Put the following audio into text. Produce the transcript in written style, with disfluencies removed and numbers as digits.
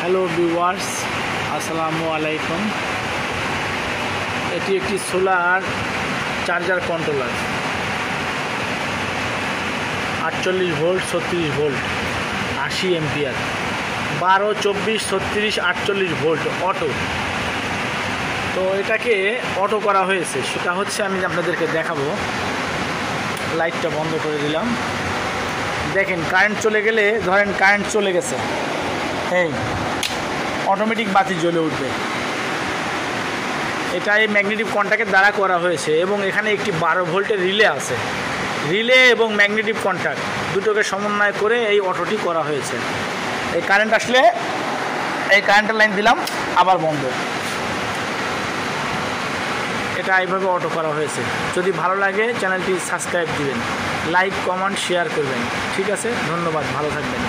Hello viewers, আসসালামু আলাইকুম। এটি একটি solar charger controller, 48 volt, 36 volt, 80 ampere, 12, 24, 36, 48 volt auto. তো এটাকে অটো করা হয়েছে, সেটা হচ্ছে আমি আপনাদেরকে দেখাবো। লাইটটা বন্ধ করে দিলাম। দেখেন, কারেন্ট চলে গেলে, ধরেন কারেন্ট চলে গেছে, এই অটোমেটিক বাতি জ্বলে উঠবে। এটা এই ম্যাগনেটিক কন্ট্যাক্টের দ্বারা করা হয়েছে এবং এখানে একটি 12 ভোল্টের রিলে আছে। রিলে এবং ম্যাগনেটিক কন্ট্যাক্ট দুটোকে সমন্বয় করে এই অটোটি করা হয়েছে। এই কারেন্ট আসলে এই কারেন্টের লাইন দিলাম, আবার বন্ধ। এটা এইভাবে অটো করা হয়েছে। যদি ভালো লাগে চ্যানেলটি সাবস্ক্রাইব দিবেন, লাইক, কমেন্ট, শেয়ার করবেন। ঠিক আছে, ধন্যবাদ, ভালো থাকবেন।